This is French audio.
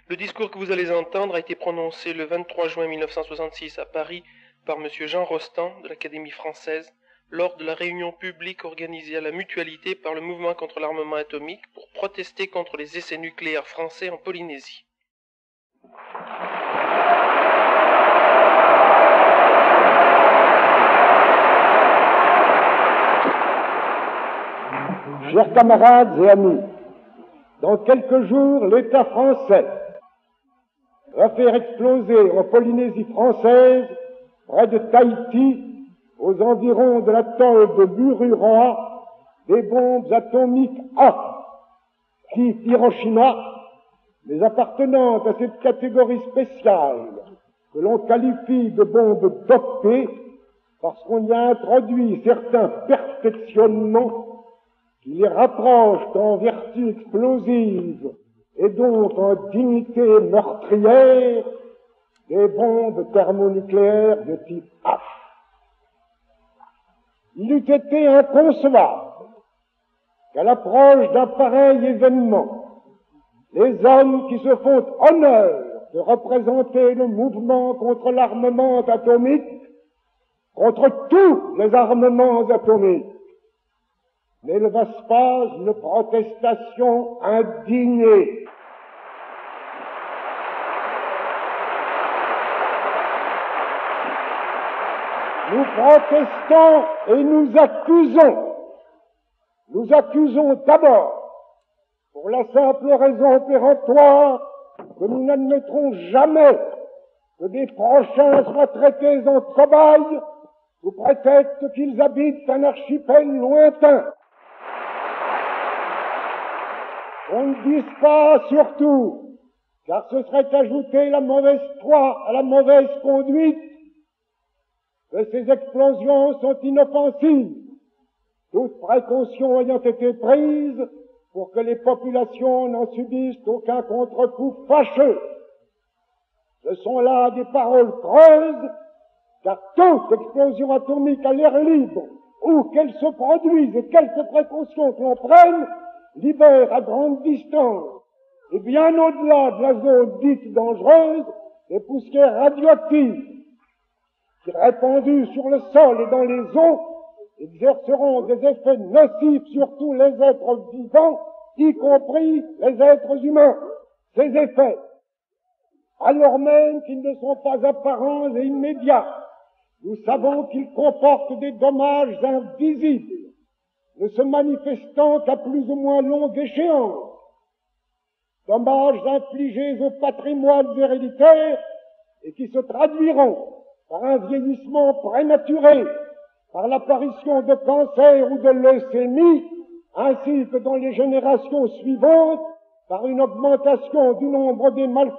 Le discours que vous allez entendre a été prononcé le 23 juin 1966 à Paris par M. Jean Rostand de l'Académie française lors de la réunion publique organisée à la Mutualité par le mouvement contre l'armement atomique pour protester contre les essais nucléaires français en Polynésie. Chers camarades et amis, dans quelques jours, l'État français va faire exploser en Polynésie française, près de Tahiti, aux environs de l'atoll de Mururoa, des bombes atomiques A, type Hiroshima, mais appartenant à cette catégorie spéciale que l'on qualifie de bombes dopées parce qu'on y a introduit certains perfectionnements qui les rapprochent en vertu explosive et donc en dignité meurtrière des bombes thermonucléaires de type H. Il eût été inconcevable qu'à l'approche d'un pareil événement, les hommes qui se font honneur de représenter le mouvement contre l'armement atomique, contre tous les armements atomiques, n'élevassent pas une protestation indignée. Nous protestons et nous accusons. Nous accusons d'abord, pour la simple raison péremptoire, que nous n'admettrons jamais que des prochains soient traités en cobayes sous prétexte qu'ils habitent un archipel lointain. On ne dise pas surtout, car ce serait ajouter la mauvaise foi à la mauvaise conduite, que ces explosions sont inoffensives, toute précaution ayant été prise pour que les populations n'en subissent aucun contre-coup fâcheux. Ce sont là des paroles creuses, car toute explosion atomique à l'air libre, où qu'elle se produise et quelques précautions que l'on prenne, libère à grande distance, et bien au-delà de la zone dite dangereuse, des poussières radioactives, qui répandues sur le sol et dans les eaux, exerceront des effets nocifs sur tous les êtres vivants, y compris les êtres humains. Ces effets, alors même qu'ils ne sont pas apparents et immédiats, nous savons qu'ils comportent des dommages invisibles, ne se manifestant qu'à plus ou moins longue échéance, dommages infligés au patrimoine héréditaire et qui se traduiront par un vieillissement prématuré, par l'apparition de cancers ou de leucémie, ainsi que dans les générations suivantes, par une augmentation du nombre des malfaiteurs